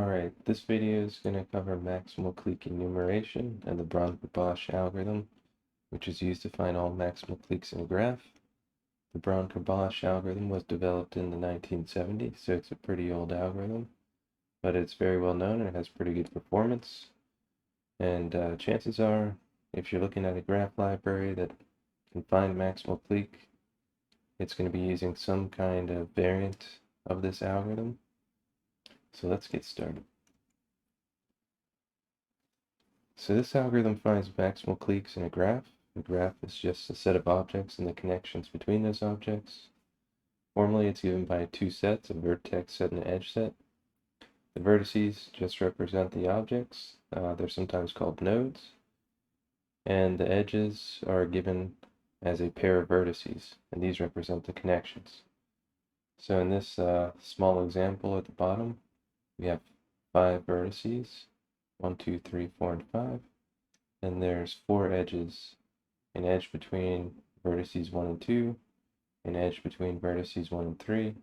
Alright, this video is going to cover maximal clique enumeration and the Bron-Kerbosch algorithm, which is used to find all maximal cliques in a graph. The Bron-Kerbosch algorithm was developed in the 1970s, so it's a pretty old algorithm, but it's very well known and it has pretty good performance. And chances are, if you're looking at a graph library that can find maximal clique, it's going to be using some kind of variant of this algorithm. So let's get started. So this algorithm finds maximal cliques in a graph. A graph is just a set of objects and the connections between those objects. Formally, it's given by two sets, a vertex set and an edge set. The vertices just represent the objects. They're sometimes called nodes. And the edges are given as a pair of vertices, and these represent the connections. So in this small example at the bottom, we have 5 vertices, 1, 2, 3, 4, and 5. And there's 4 edges, an edge between vertices 1 and 2, an edge between vertices 1 and 3,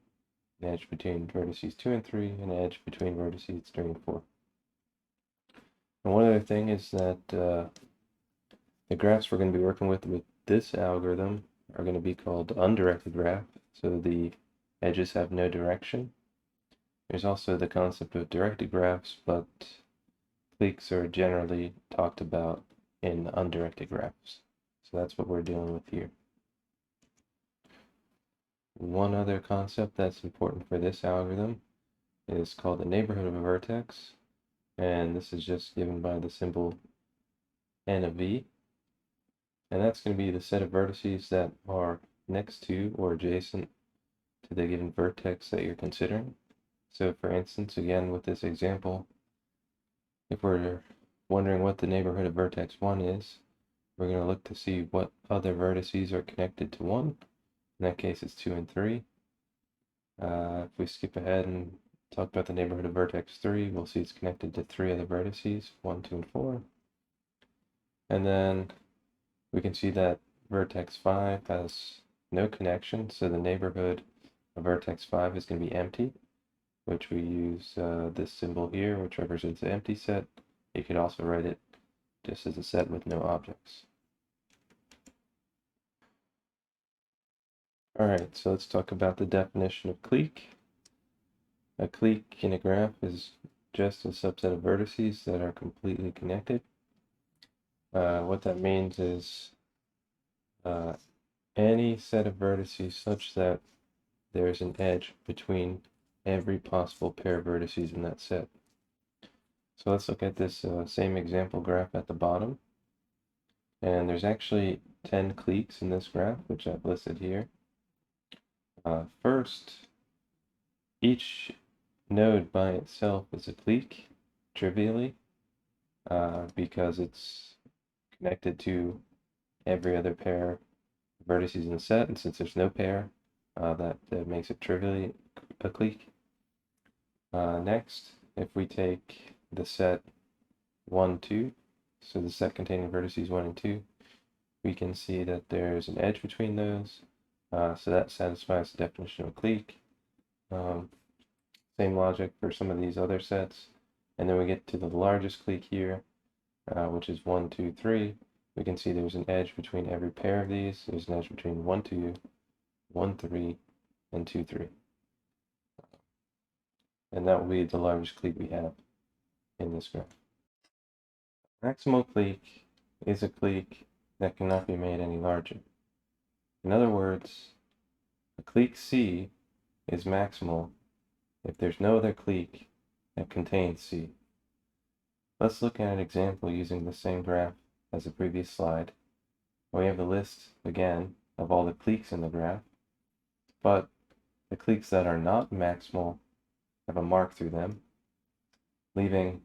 an edge between vertices 2 and 3, and an edge between vertices 3 and 4. And one other thing is that the graphs we're going to be working with this algorithm are going to be called undirected graph, so the edges have no direction. There's also the concept of directed graphs, but cliques are generally talked about in undirected graphs. So that's what we're dealing with here. One other concept that's important for this algorithm is called the neighborhood of a vertex, and this is just given by the symbol n of v, and that's going to be the set of vertices that are next to or adjacent to the given vertex that you're considering. So for instance, again with this example, if we're wondering what the neighborhood of vertex 1 is, we're going to look to see what other vertices are connected to 1. In that case, it's 2 and 3. If we skip ahead and talk about the neighborhood of vertex 3, we'll see it's connected to 3 other vertices, 1, 2, and 4. And then we can see that vertex 5 has no connection, so the neighborhood of vertex 5 is going to be empty, which we use this symbol here, which represents the empty set. You could also write it just as a set with no objects. Alright, so let's talk about the definition of clique. A clique in a graph is just a subset of vertices that are completely connected. What that means is any set of vertices such that there's an edge between every possible pair of vertices in that set. So let's look at this same example graph at the bottom. And there's actually 10 cliques in this graph, which I've listed here. First, each node by itself is a clique, trivially, because it's connected to every other pair of vertices in the set, and since there's no pair, that makes it trivially a clique. Next, if we take the set 1, 2, so the set containing vertices 1 and 2, we can see that there's an edge between those, so that satisfies the definition of a clique. Same logic for some of these other sets. And then we get to the largest clique here, which is 1, 2, 3. We can see there's an edge between every pair of these. There's an edge between 1, 2, 1, 3, and 2, 3. And that will be the largest clique we have in this graph. Maximal clique is a clique that cannot be made any larger. In other words, a clique C is maximal if there's no other clique that contains C. Let's look at an example using the same graph as the previous slide. We have the list, again, of all the cliques in the graph, but the cliques that are not maximal have a mark through them, leaving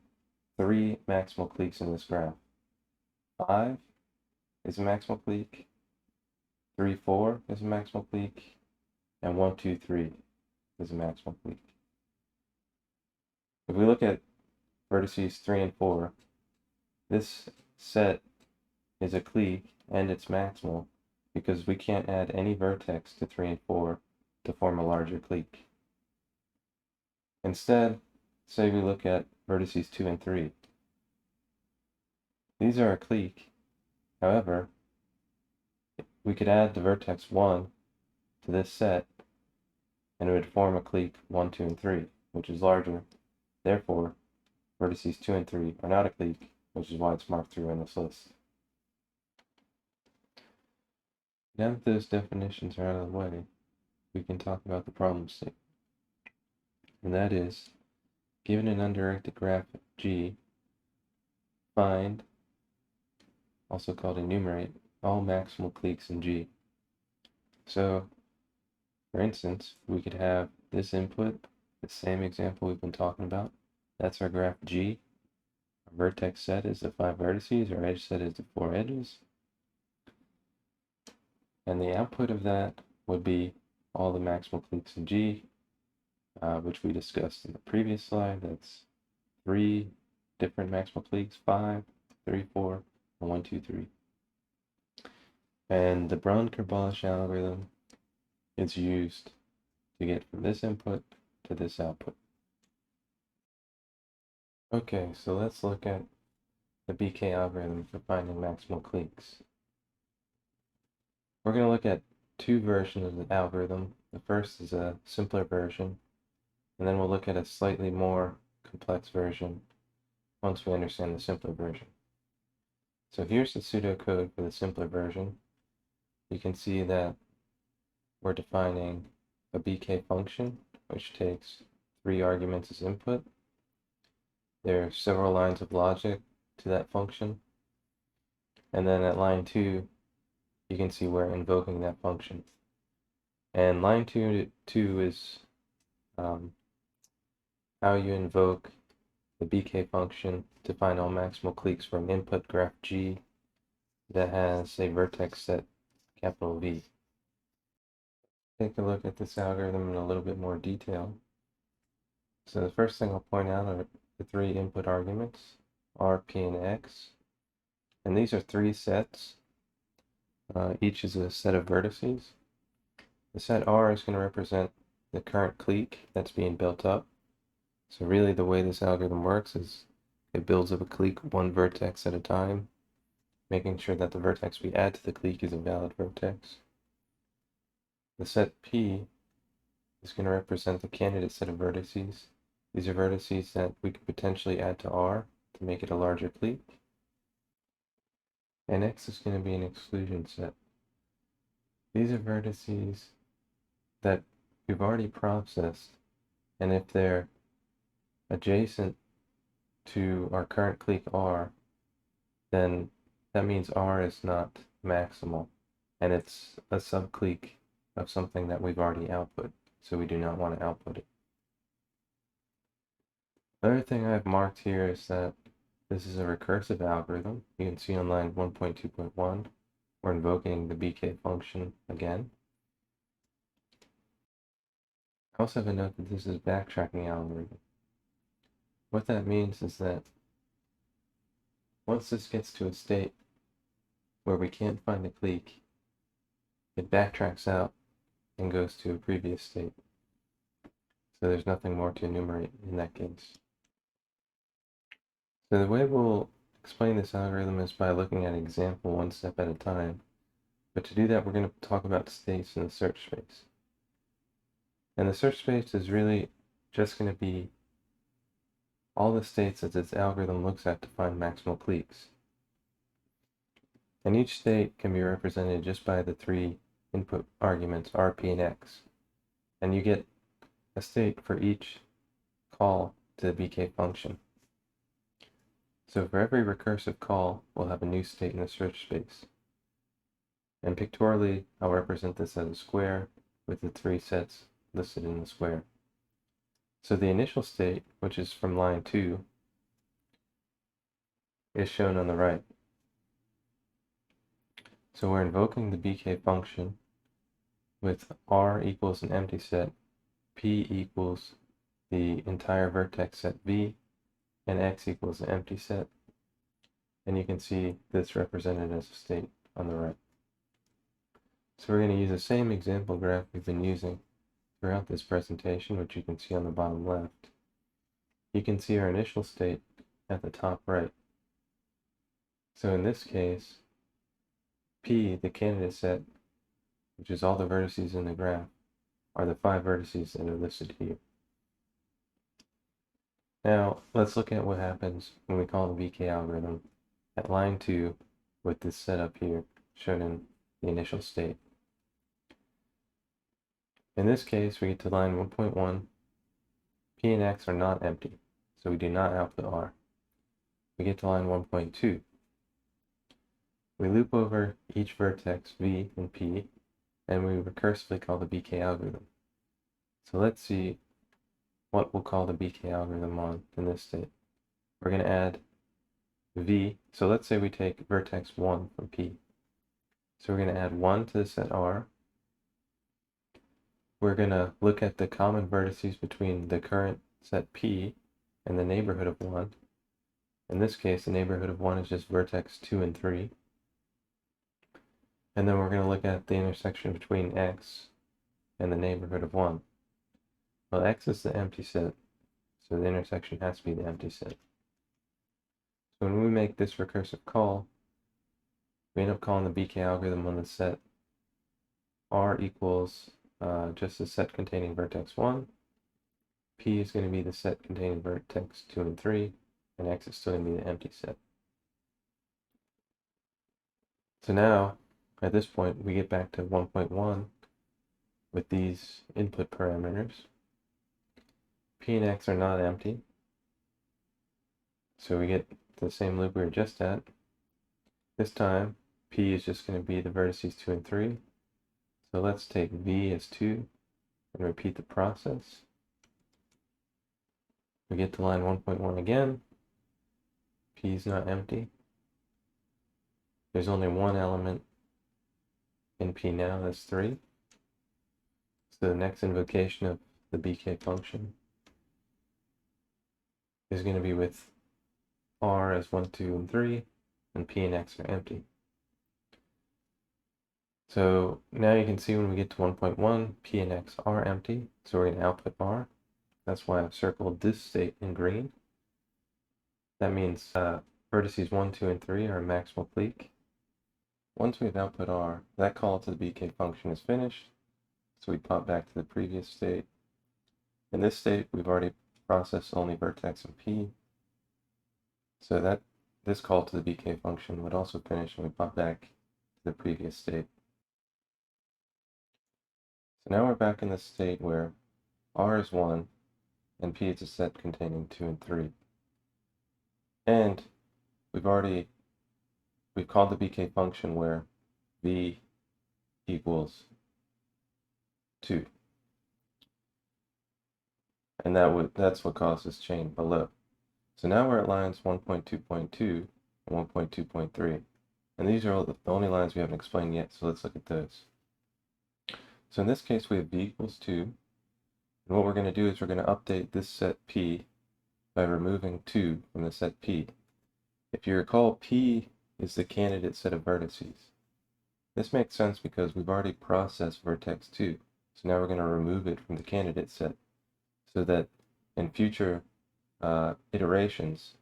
3 maximal cliques in this graph. 5 is a maximal clique, 3, 4 is a maximal clique, and 1, 2, 3 is a maximal clique. If we look at vertices 3 and 4, this set is a clique and it's maximal because we can't add any vertex to 3 and 4 to form a larger clique. Instead, say we look at vertices 2 and 3. These are a clique. However, we could add the vertex 1 to this set, and it would form a clique 1, 2, and 3, which is larger. Therefore, vertices 2 and 3 are not a clique, which is why it's marked through in this list. Now that those definitions are out of the way, we can talk about the problem statement. And that is, given an undirected graph G, find, also called enumerate, all maximal cliques in G. So, for instance, we could have this input, the same example we've been talking about. That's our graph G. Our vertex set is the 5 vertices, our edge set is the 4 edges. And the output of that would be all the maximal cliques in G, which we discussed in the previous slide. That's 3 different maximal cliques, 5, 3, 4, and 1, 2, 3. And the Bron-Kerbosch algorithm is used to get from this input to this output. Okay, so let's look at the BK algorithm for finding maximal cliques. We're going to look at 2 versions of the algorithm. The first is a simpler version, and then we'll look at a slightly more complex version once we understand the simpler version. So here's the pseudocode for the simpler version. You can see that we're defining a BK function, which takes 3 arguments as input. There are several lines of logic to that function. And then at line 2, you can see we're invoking that function. And line 2 is how you invoke the BK function to find all maximal cliques for an input graph G that has a vertex set capital V. Take a look at this algorithm in a little bit more detail. So the first thing I'll point out are the 3 input arguments, R, P, and X. And these are 3 sets. Each is a set of vertices. The set R is going to represent the current clique that's being built up. So really the way this algorithm works is it builds up a clique 1 vertex at a time, making sure that the vertex we add to the clique is a valid vertex. The set P is going to represent the candidate set of vertices. These are vertices that we could potentially add to R to make it a larger clique. And X is going to be an exclusion set. These are vertices that we've already processed, and if they're adjacent to our current clique R, then that means R is not maximal, and it's a subclique of something that we've already output, so we do not want to output it. The other thing I've marked here is that this is a recursive algorithm. You can see on line 1.2.1, we're invoking the BK function again. I also have a note that this is a backtracking algorithm. What that means is that once this gets to a state where we can't find the clique, it backtracks out and goes to a previous state. So there's nothing more to enumerate in that case. So the way we'll explain this algorithm is by looking at an example 1 step at a time. But to do that, we're going to talk about states in the search space. And the search space is really just going to be all the states that this algorithm looks at to find maximal cliques. And each state can be represented just by the 3 input arguments, R, P, and X. And you get a state for each call to the BK function. So for every recursive call, we'll have a new state in the search space. And pictorially, I'll represent this as a square with the 3 sets listed in the square. So the initial state, which is from line 2, is shown on the right. So we're invoking the BK function with R equals an empty set, P equals the entire vertex set V, and X equals an empty set. And you can see this represented as a state on the right. So we're going to use the same example graph we've been using throughout this presentation, which you can see on the bottom left. you can see our initial state at the top right. So in this case, P, the candidate set, which is all the vertices in the graph, are the 5 vertices that are listed here. Now, let's look at what happens when we call the VK algorithm at line 2 with this setup here shown in the initial state. In this case, we get to line 1.1, P and X are not empty, so we do not output R. We get to line 1.2. We loop over each vertex V and P, and we recursively call the BK algorithm. So let's see what we'll call the BK algorithm on in this state. We're going to add V, so let's say we take vertex 1 from P. So we're going to add 1 to the set R. We're going to look at the common vertices between the current set P and the neighborhood of 1. In this case, the neighborhood of 1 is just vertex 2 and 3. And then we're going to look at the intersection between X and the neighborhood of 1. Well, X is the empty set, so the intersection has to be the empty set. So when we make this recursive call, we end up calling the BK algorithm on the set R equals just the set containing vertex 1. P is going to be the set containing vertex 2 and 3, and X is still going to be the empty set. So now, at this point, we get back to 1.1 with these input parameters. P and X are not empty, so we get the same loop we were just at. This time, P is just going to be the vertices 2 and 3. So let's take V as 2 and repeat the process. We get to line 1.1 again. P is not empty. There's only one element in P now, that's 3. So the next invocation of the BK function is going to be with R as 1, 2, and 3, and P and X are empty. So now you can see when we get to 1.1, P and X are empty, so we're going to output R. That's why I've circled this state in green. That means vertices 1, 2, and 3 are a maximal clique. Once we've output R, that call to the BK function is finished, so we pop back to the previous state. In this state, we've already processed only vertex and P, so that this call to the BK function would also finish and we pop back to the previous state. So now we're back in this state where R is 1 and P is a set containing 2 and 3. And we've called the BK function where V equals 2. And that's what caused this chain below. So now we're at lines 1.2.2 and 1.2.3. And these are the only lines we haven't explained yet, so let's look at those. So in this case, we have V equals 2. And what we're going to do is we're going to update this set P by removing 2 from the set P. If you recall, P is the candidate set of vertices. This makes sense because we've already processed vertex 2. So now we're going to remove it from the candidate set so that in future iterations,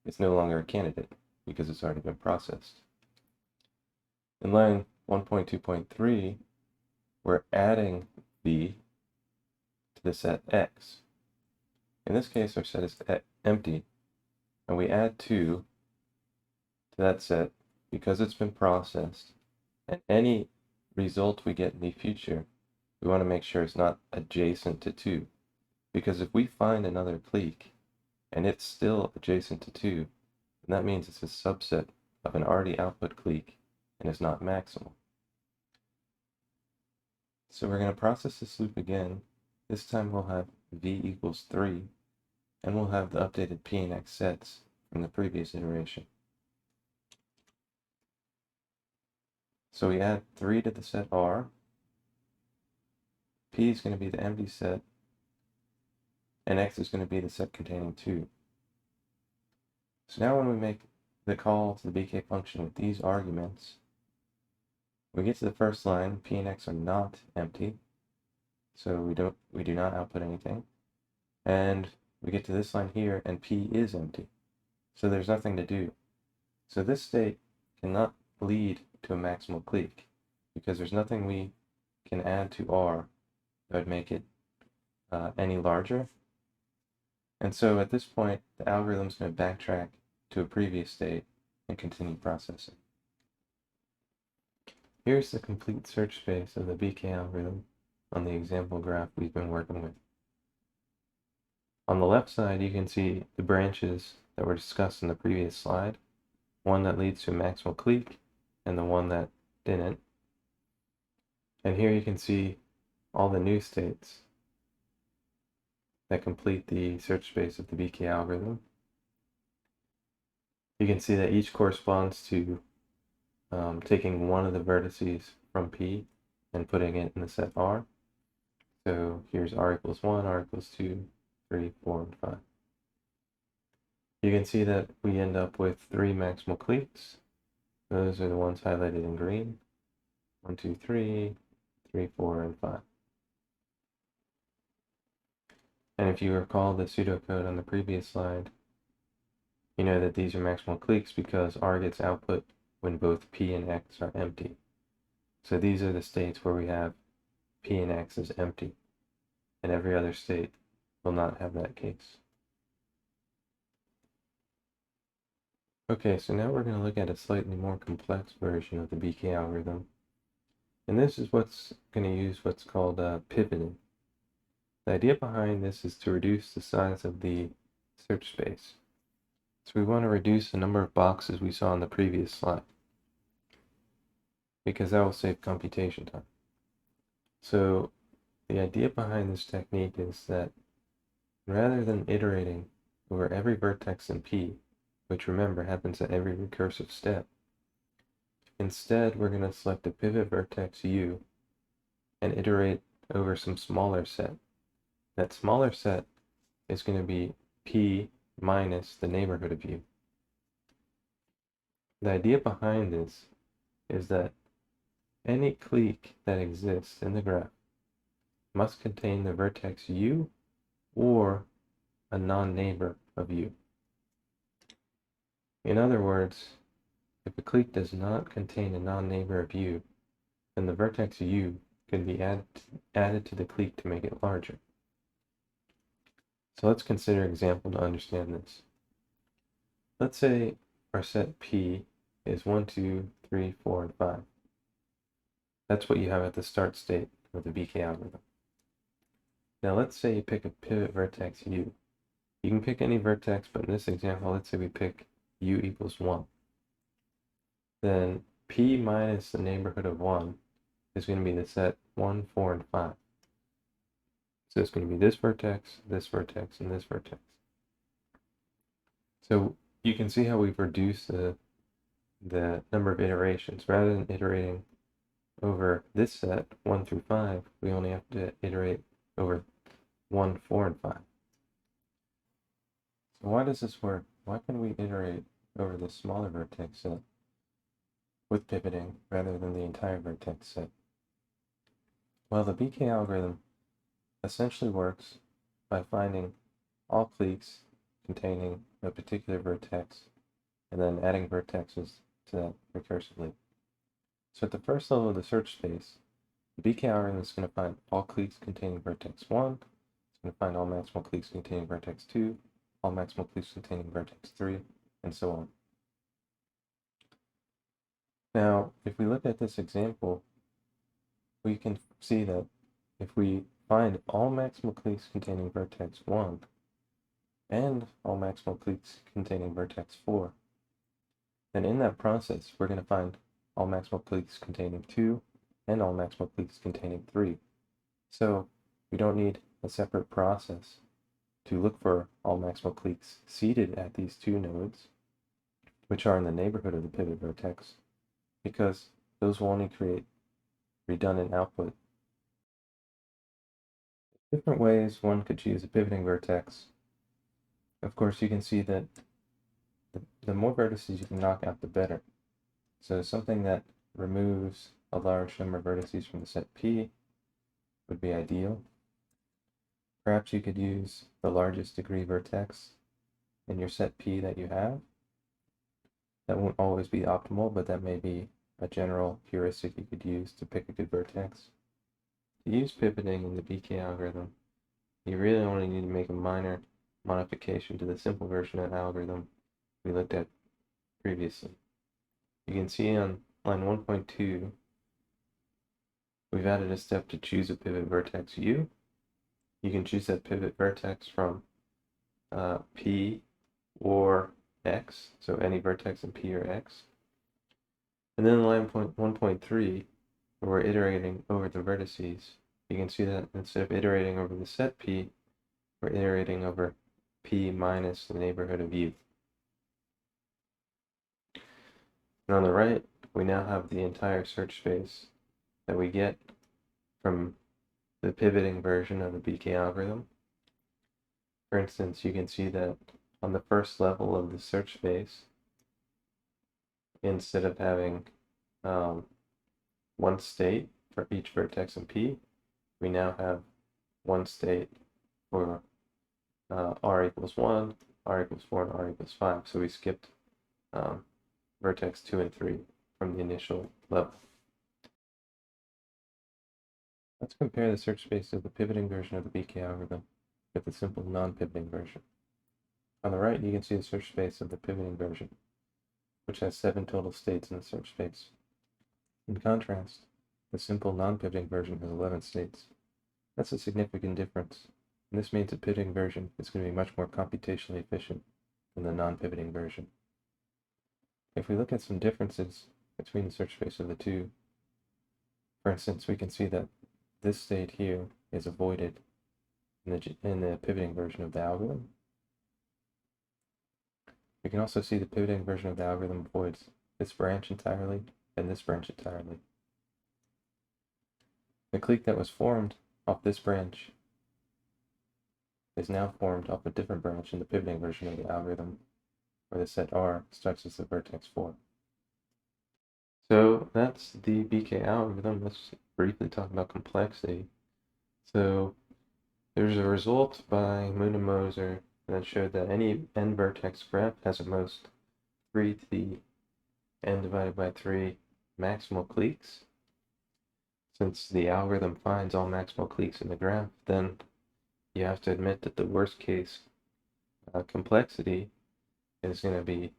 it's no longer a candidate because it's already been processed. In line 1.2.3, we're adding V to the set X. In this case, our set is empty, and we add 2 to that set because it's been processed, and any result we get in the future, we want to make sure it's not adjacent to 2, because if we find another clique and it's still adjacent to 2, then that means it's a subset of an already output clique and is not maximal. So we're going to process this loop again. This time we'll have V equals 3, and we'll have the updated P and X sets from the previous iteration. So we add 3 to the set R. P is going to be the empty set, and X is going to be the set containing 2. So now when we make the call to the BK function with these arguments, we get to the first line, P and X are not empty, so we do not output anything. And we get to this line here, and P is empty. So there's nothing to do. So this state cannot lead to a maximal clique, because there's nothing we can add to R that would make it any larger. And so at this point, the algorithm is going to backtrack to a previous state and continue processing. Here's the complete search space of the BK algorithm on the example graph we've been working with. On the left side, you can see the branches that were discussed in the previous slide, one that leads to a maximal clique and the one that didn't. And here you can see all the new states that complete the search space of the BK algorithm. You can see that each corresponds to taking one of the vertices from P and putting it in the set R. So here's R equals 1, R equals 2, 3, 4, and 5. You can see that we end up with 3 maximal cliques. Those are the ones highlighted in green. 1, 2, 3, 3, 4, and 5. And if you recall the pseudocode on the previous slide, you know that these are maximal cliques because R gets output when both P and X are empty. So these are the states where we have P and X is empty, and every other state will not have that case. Okay, so now we're going to look at a slightly more complex version of the BK algorithm. And this is what's going to use what's called pivoting. The idea behind this is to reduce the size of the search space. So we want to reduce the number of boxes we saw in the previous slide, because that will save computation time. So the idea behind this technique is that rather than iterating over every vertex in P, which remember happens at every recursive step, instead we're going to select a pivot vertex U and iterate over some smaller set. That smaller set is going to be P minus the neighborhood of U. The idea behind this is that any clique that exists in the graph must contain the vertex U or a non-neighbor of U. In other words, if a clique does not contain a non-neighbor of U, then the vertex U can be added to the clique to make it larger. So let's consider an example to understand this. Let's say our set P is 1, 2, 3, 4, and 5. That's what you have at the start state of the BK algorithm. Now let's say you pick a pivot vertex U. You can pick any vertex, but in this example, let's say we pick U equals 1. Then P minus the neighborhood of 1 is going to be the set 1, 4, and 5. So it's going to be this vertex, and this vertex. So you can see how we've reduced the number of iterations. Rather than iterating over this set, 1 through 5, we only have to iterate over 1, 4, and 5. So why does this work? Why can we iterate over the smaller vertex set with pivoting rather than the entire vertex set? Well, the BK algorithm essentially works by finding all cliques containing a particular vertex and then adding vertexes to that recursively. So at the first level of the search space, the BK algorithm is going to find all cliques containing vertex 1, it's going to find all maximal cliques containing vertex 2, all maximal cliques containing vertex 3, and so on. Now, if we look at this example, we can see that if we find all maximal cliques containing vertex 1 and all maximal cliques containing vertex 4, then in that process, we're going to find all maximal cliques containing 2 and all maximal cliques containing 3. So we don't need a separate process to look for all maximal cliques seated at these 2 nodes, which are in the neighborhood of the pivot vertex, because those will only create redundant output. Different ways one could choose a pivoting vertex. Of course, you can see that the more vertices you can knock out, the better. So something that removes a large number of vertices from the set P would be ideal. Perhaps you could use the largest degree vertex in your set P that you have. That won't always be optimal, but that may be a general heuristic you could use to pick a good vertex. To use pivoting in the BK algorithm, you really only need to make a minor modification to the simple version of the algorithm we looked at previously. You can see on line 1.2, we've added a step to choose a pivot vertex U. You can choose that pivot vertex from P or X, so any vertex in P or X. And then in line 1.3, where we're iterating over the vertices, you can see that instead of iterating over the set P, we're iterating over P minus the neighborhood of U. And on the right, we now have the entire search space that we get from the pivoting version of the BK algorithm. For instance, you can see that on the first level of the search space, instead of having one state for each vertex in P, we now have one state for R equals 1, R equals 4, and R equals 5. So we skipped vertex 2 and 3 from the initial level. Let's compare the search space of the pivoting version of the BK algorithm with the simple non-pivoting version. On the right, you can see the search space of the pivoting version, which has 7 total states in the search space. In contrast, the simple non-pivoting version has 11 states. That's a significant difference, and this means the pivoting version is going to be much more computationally efficient than the non-pivoting version. If we look at some differences between the search space of the two, for instance, we can see that this state here is avoided in the pivoting version of the algorithm. We can also see the pivoting version of the algorithm avoids this branch entirely and this branch entirely. The clique that was formed off this branch is now formed off a different branch in the pivoting version of the algorithm, where the set R starts as the vertex 4. So that's the BK algorithm. Let's briefly talk about complexity. So there's a result by Moon and Moser that showed that any n vertex graph has at most 3 to the n divided by 3 maximal cliques. Since the algorithm finds all maximal cliques in the graph, then you have to admit that the worst case complexity is going to be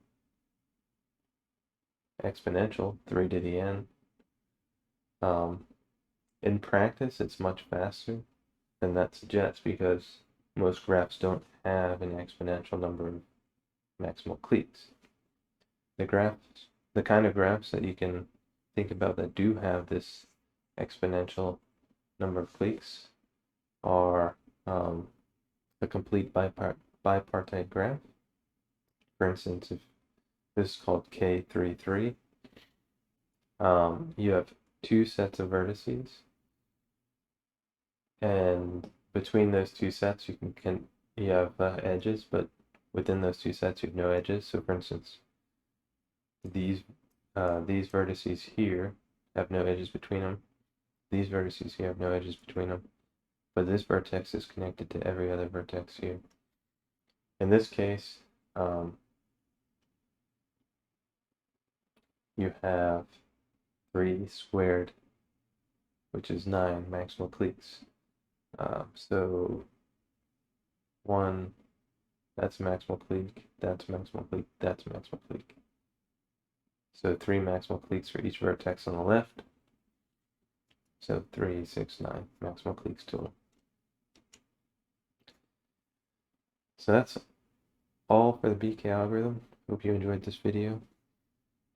exponential, 3 to the n. In practice, it's much faster than that suggests because most graphs don't have an exponential number of maximal cliques. The kind of graphs that you can think about that do have this exponential number of cliques are a complete bipartite graph. For instance, if this is called K33, you have 2 sets of vertices, and between those 2 sets you have edges, but within those 2 sets you have no edges. So for instance, these vertices here have no edges between them. These vertices here have no edges between them, but this vertex is connected to every other vertex here. In this case, you have 3 squared, which is 9 maximal cliques. So 1, that's maximal clique, that's maximal clique, that's maximal clique. So 3 maximal cliques for each vertex on the left. So 3, 6, 9 maximal cliques total. So that's all for the BK algorithm. Hope you enjoyed this video.